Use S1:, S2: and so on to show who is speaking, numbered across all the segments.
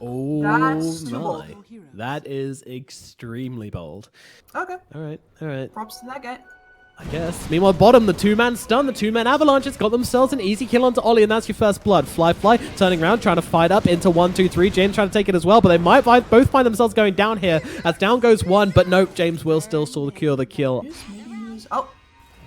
S1: Oh
S2: That's too
S1: my.
S2: bold.
S1: That is extremely bold.
S2: Okay.
S1: All right.
S2: Props to that guy.
S1: I guess. Meanwhile, bottom, the two-man stun, the two-man avalanche has got themselves an easy kill onto Ollie, and that's your first blood. Fly, turning around, trying to fight up into 1, 2, 3. James trying to take it as well, but they might both find themselves going down here. As down goes one, but nope, James will still secure the kill.
S2: Oh,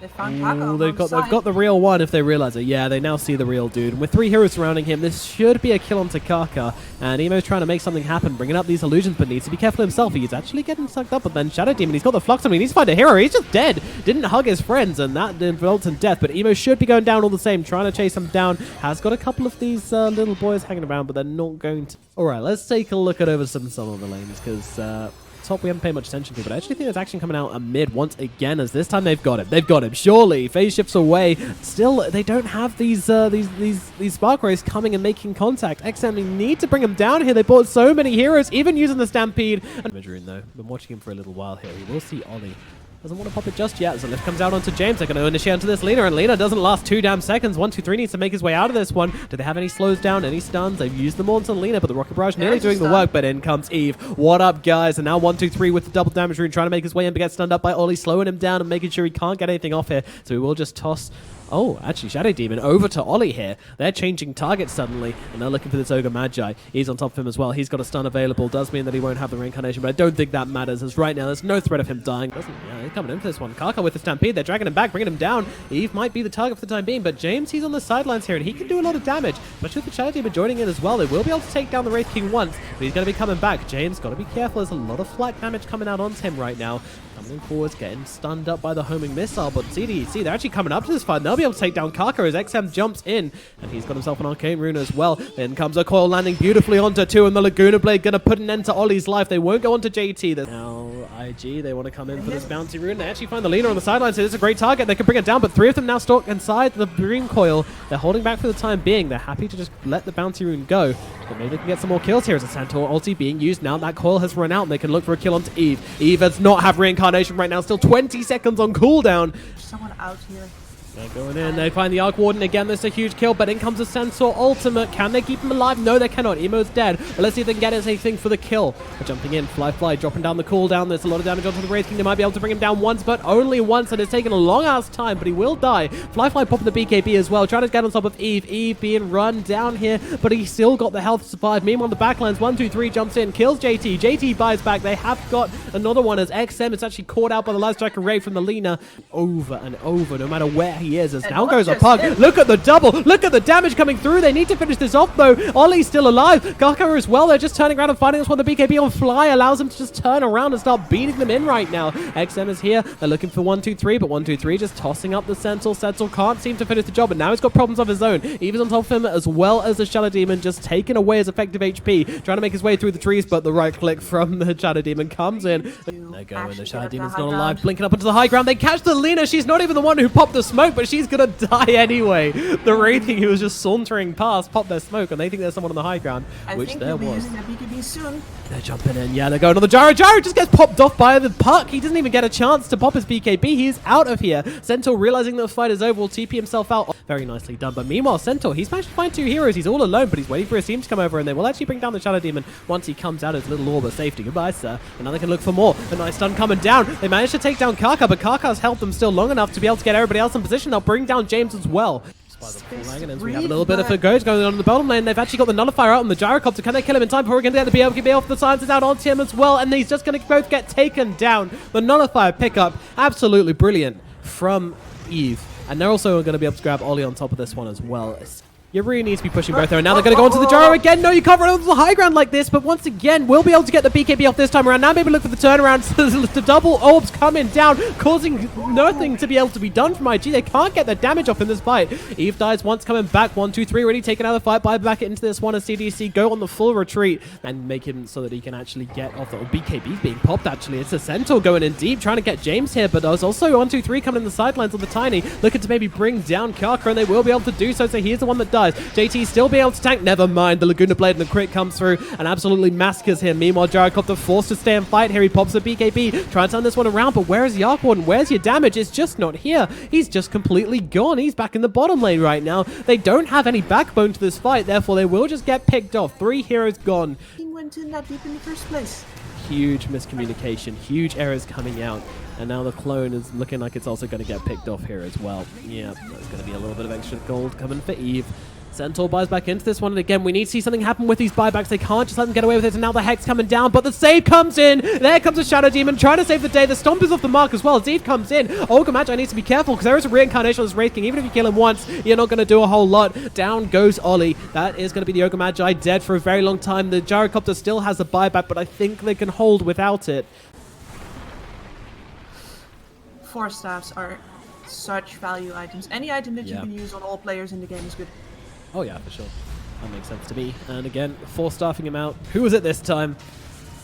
S2: they found Paco.
S1: They've got the real one if they realize it. Yeah, they now see the real dude. And with 3 heroes surrounding him, this should be a kill onto Kaka. And Emo's trying to make something happen, bringing up these illusions, but needs to be careful himself. He's actually getting sucked up, but then Shadow Demon, he's got the flux on him. He needs to find a hero. He's just dead. Didn't hug his friends, and that results in death. But Emo should be going down all the same, trying to chase him down. Has got a couple of these little boys hanging around, but they're not going to... All right, let's take a look at over some of the lanes, because... top we haven't paid much attention to, but I actually think there's action coming out a mid once again, as this time they've got him. They've got him. Surely, phase shifts away. Still, they don't have these spark rays coming and making contact. XM need to bring him down here. They bought so many heroes, even using the Stampede. And though, been watching him for a little while here. He will see Ollie. Doesn't want to pop it just yet. As the lift comes out onto James, they're going to initiate onto this Lina, and Lina doesn't last 2 damn seconds. 1, 2, 3 needs to make his way out of this one. Do they have any slows down, any stuns? They've used them all onto Lina, but the Rocket Barrage nearly doing the work, but in comes Eve. What up, guys? And now 1, 2, 3 with the double damage rune, trying to make his way in, but gets stunned up by Ollie, slowing him down and making sure he can't get anything off here. So we will just toss... Oh, actually, Shadow Demon over to Ollie here. They're changing targets suddenly, and they're looking for this Ogre Magi. He's on top of him as well. He's got a stun available. Does mean that he won't have the reincarnation, but I don't think that matters, as right now there's no threat of him dying. Yeah, they're coming in for this one. Kaka with the Stampede. They're dragging him back, bringing him down. Eve might be the target for the time being, but James, he's on the sidelines here, and he can do a lot of damage, especially with the Shadow Demon joining in as well. They will be able to take down the Wraith King once, but he's going to be coming back. James got to be careful. There's a lot of flak damage coming out onto him right now. Coming forwards, getting stunned up by the homing missile, but CDEC, they're actually coming up to this fight, and they'll be able to take down Kaka as XM jumps in, and he's got himself an Arcane Rune as well. Then comes a coil landing beautifully onto 2, and the Laguna Blade going to put an end to Ollie's life. They won't go onto JT. Now, IG, they want to come in for this bounty rune. They actually find the Lina on the sidelines, so it's a great target. They can bring it down, but 3 of them now stuck inside the green coil. They're holding back for the time being. They're happy to just let the bounty rune go, but maybe they can get some more kills here as a Centaur ulti being used now. That coil has run out, and they can look for a kill onto Eve. Eve does not have reincarnation right now, still 20 seconds on cooldown.
S2: Someone out here.
S1: They're going in. They find the Arc Warden again. There's a huge kill, but in comes the Centaur ultimate. Can they keep him alive? No, they cannot. Emo's dead. But let's see if they can get anything for the kill. They're jumping in. Fly, dropping down the cooldown. There's a lot of damage onto the Wraith King. They might be able to bring him down once, but only once, and it's taken a long-ass time, but he will die. Fly popping the BKB as well, trying to get on top of Eve. Eve being run down here, but he's still got the health to survive. Meanwhile, the backlines, 1, 2, 3 jumps in, kills JT. JT buys back. They have got another one as XM is actually caught out by the Light Striker Ray from the Lina over and over, no matter where he is. As now goes a pug. Look at the double. Look at the damage coming through. They need to finish this off, though. Ollie's still alive. Kaka as well. They're just turning around and finding us when the BKB on Fly allows them to just turn around and start beating them in right now. XM is here. They're looking for 1, 2, 3, but 1, 2, 3 just tossing up the Sentinel. Sentinel can't seem to finish the job, but now he's got problems of his own. Eva's on top of him, as well as the Shadow Demon, just taking away his effective HP, trying to make his way through the trees, but the right click from the Shadow Demon comes in. They're going. The Shadow Demon's not alive. Blinking up into the high ground. They catch the Lina. She's not even the one who popped the smoke, but she's gonna die anyway. The Wraith King who was just sauntering past popped their smoke, and they think there's someone on the high ground, which there was.
S2: Soon.
S1: They're jumping in. Yeah, they're going on the Gyro. Gyro just gets popped off by the puck. He doesn't even get a chance to pop his BKB. He's out of here. Centaur, realizing that the fight is over, will TP himself out. Very nicely done. But meanwhile, Centaur, he's managed to find 2 heroes. He's all alone, but he's waiting for his team to come over, and they will actually bring down the Shadow Demon once he comes out as little orb of safety. Goodbye, sir. And now they can look for more. A nice stun coming down. They managed to take down Kaka, but Kaka's held them still long enough to be able to get everybody else in position. They'll bring down James as well. We have a little bit of a ghost going on in the bottom lane. They've actually got the Nullifier out on the Gyrocopter. Can they kill him in time before we can get the BKB off? The Science is out onto him as well, and he's just going to both get taken down. The Nullifier pickup, absolutely brilliant from Eve. And they're also going to be able to grab Ollie on top of this one as well. You really need to be pushing both there. And now they're going to go onto the Gyro again. No, you can't run onto the high ground like this. But once again, we'll be able to get the BKB off this time around. Now maybe look for the turnaround. The double orbs coming down, causing nothing to be able to be done from IG. They can't get the damage off in this fight. Eve dies once, coming back. 1, 2, 3, already taken out of the fight. Buy back into this one as CDC go on the full retreat and make him so that he can actually get off the BKB's being popped, actually. It's a Centaur going in deep, trying to get James here. But there's also 1, 2, 3 coming in the sidelines on the Tiny, looking to maybe bring down Kaka, and they will be able to do so. So here's the one that dies. JT still be able to tank. Never mind. The Laguna Blade and the crit comes through and absolutely massacres him. Meanwhile, Gyrocopter forced to stay and fight here. He pops the BKB, trying to turn this one around, but where is the Arc Warden? Where's your damage? It's just not here. He's just completely gone. He's back in the bottom lane right now. They don't have any backbone to this fight, therefore they will just get picked off. 3 heroes gone.
S2: went in that deep in the first place.
S1: Huge miscommunication, huge errors coming out, and now the clone is looking like it's also going to get picked off here as well. Yeah, there's going to be a little bit of extra gold coming for Eve. Centaur buys back into this one, and again, we need to see something happen with these buybacks. They can't just let them get away with it, and now the Hex coming down, but the save comes in. There comes a Shadow Demon trying to save the day. The Stomp is off the mark as well. As Eve comes in, Ogre Magi needs to be careful because there is a reincarnation of this Wraith King. Even if you kill him once, you're not going to do a whole lot. Down goes Ollie. That is going to be the Ogre Magi dead for a very long time. The Gyrocopter still has a buyback, but I think they can hold without it.
S2: Force staffs are such value items. Any item that you can use on all players in the game is good.
S1: Oh yeah, for sure. That makes sense to me. And again, force staffing him out. Who was it this time?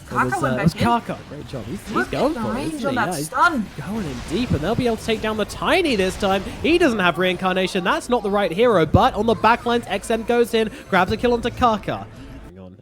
S2: Kaka went
S1: it was
S2: back in.
S1: Kaka. Great job. He's going for it, isn't he?
S2: Yeah,
S1: He's
S2: stun.
S1: going in deep, and they'll be able to take down the Tiny this time. He doesn't have reincarnation. That's not the right hero, but on the backlines, XM goes in, grabs a kill onto Kaka.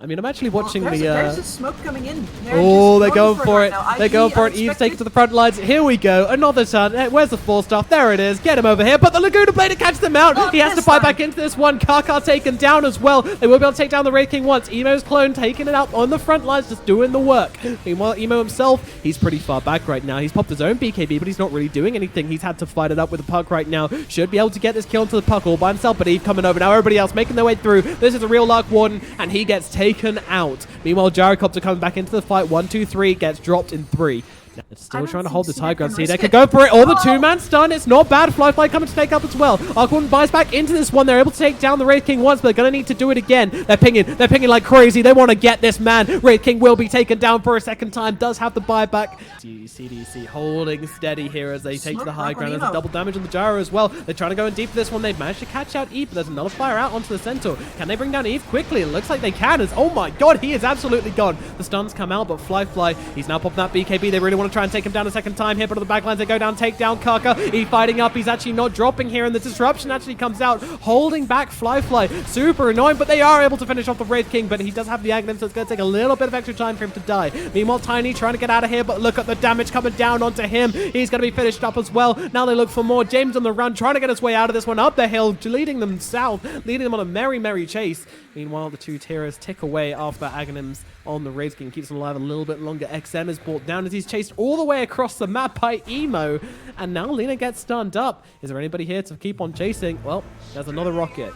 S1: I mean, I'm actually watching
S2: there's a smoke coming in.
S1: They're going for it. They're going for it. Eve's taken to the front lines. Here we go. Another turn. Where's the Force Staff? There it is. Get him over here. But the Laguna Blader catches them out. He has to fight back into this one. Kaka taken down as well. They will be able to take down the Wraith King once. Emo's clone taking it out on the front lines, just doing the work. Meanwhile, Emo himself, he's pretty far back right now. He's popped his own BKB, but he's not really doing anything. He's had to fight it up with the puck right now. Should be able to get this kill into the puck all by himself, but Eve coming over now. Everybody else making their way through. This is a real Lark Warden, and he gets taken out. Meanwhile, Gyrocopter coming back into the fight. 1, 2, 3, gets dropped in 3. It's still trying to hold this high ground. CDEC could go for it. Or the two-man stun. It's not bad. Flyfly coming to take up as well. Archon buys back into this one. They're able to take down the Wraith King once, but they're going to need to do it again. They're pinging like crazy. They want to get this man. Wraith King will be taken down for a second time. Does have the buyback. CDEC holding steady here as they take to the high ground. There's a double damage on the Gyro as well. They're trying to go in deep for this one. They've managed to catch out Eve, but there's another fire out onto the Centaur. Can they bring down Eve quickly? It looks like they can. Oh my god, he is absolutely gone. The stuns come out, but Flyfly, he's now popping that BKB. They really want to try and take him down a second time here, but on the backlines they go down, take down Kaka. He's fighting up. He's actually not dropping here, and the disruption actually comes out, holding back Flyfly. Super annoying, but they are able to finish off the Wraith King, but he does have the Aghanim, so it's going to take a little bit of extra time for him to die. Meanwhile, Tiny trying to get out of here, but look at the damage coming down onto him. He's going to be finished up as well. Now they look for more. James on the run, trying to get his way out of this one, up the hill, leading them south, leading them on a merry chase. Meanwhile, the two Terrors tick away after Aghanims on the Wraith King, keeps him alive a little bit longer. XM is brought down as he's chased all the way across the map by Emo, and now Lena gets stunned up. Is there anybody here to keep on chasing? Well, there's another rocket.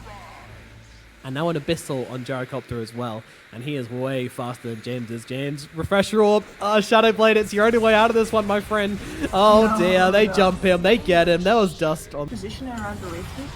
S1: And now an Abyssal on Gyrocopter as well. And he is way faster than James is. James, refresher orb. Shadow Blade, it's your only way out of this one, my friend. Oh no, dear, they jump him, they get him. There was dust on.
S2: Position around the Wraith King.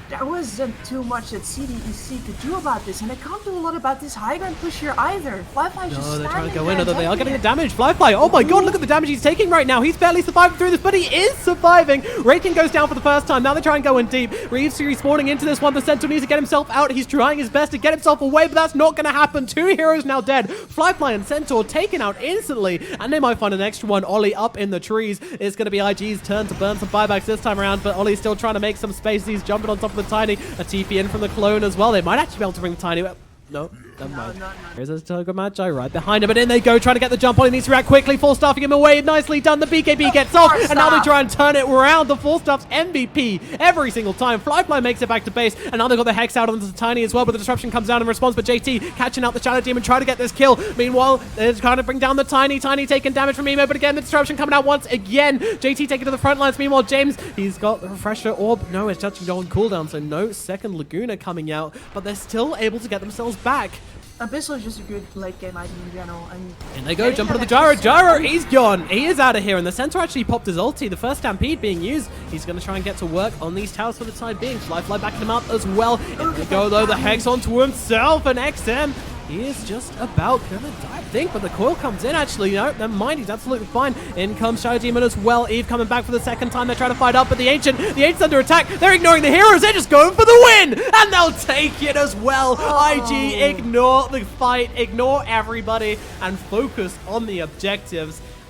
S2: There wasn't too much that CDEC could do about this, and they can't do a lot about this high ground push here either. Flyfly's just
S1: they're
S2: standing
S1: trying to go
S2: there
S1: in, although they are getting the
S2: damage.
S1: damage. Flyfly, oh my god, look at the damage he's taking right now. He's barely surviving through this, but he is surviving. Wraith King goes down for the first time. Now they try and go in deep. Reeves respawning into this one. The Sentinel needs to get himself out. He's trying his best to get himself away, but that's not going to happen. Two heroes now dead. Flyfly and Centaur taken out instantly, and they might find an extra one. Ollie up in the trees. It's going to be IG's turn to burn some buybacks this time around, but Ollie's still trying to make some space. He's jumping on top of the Tiny. A TP in from the clone as well. They might actually be able to bring the Tiny. No, never mind. Here's a Tiger Magi right behind him, but in they go, trying to get the jump on. He needs to react quickly. Full staffing him away. Nicely done. The BKB gets off, and now they try and turn it around. The full staff's MVP every single time. Flyfly makes it back to base, and now they've got the Hex out onto the Tiny as well, but the disruption comes down in response. But JT catching out the Shadow Demon, trying to get this kill. Meanwhile, they're trying to bring down the Tiny. Tiny taking damage from Emo, but again, the disruption coming out once again. JT taking to the front lines. Meanwhile, James, he's got the refresher orb. No, it's touching on cooldown, so no second Laguna coming out, but they're still able to get themselves back.
S2: Abyssal is just a good late game item in general.
S1: And they go, jumping to the Gyro. Gyro, he's gone. He is out of here. And the Centaur actually popped his ulti. The first Stampede being used. He's going to try and get to work on these towers for the time being. Flyfly backing him up as well. And they go, though, the Hex onto himself. And XM, he is just about going to die, I think. But the coil comes in, actually. No, never mind. He's absolutely fine. In comes Shadow Demon as well. Eve coming back for the second time. They're trying to fight up, but the Ancient's under attack. They're ignoring the heroes. They're just going for the win. And they'll take it as well. IG, ignore the fight. Ignore everybody and focus on the objectives.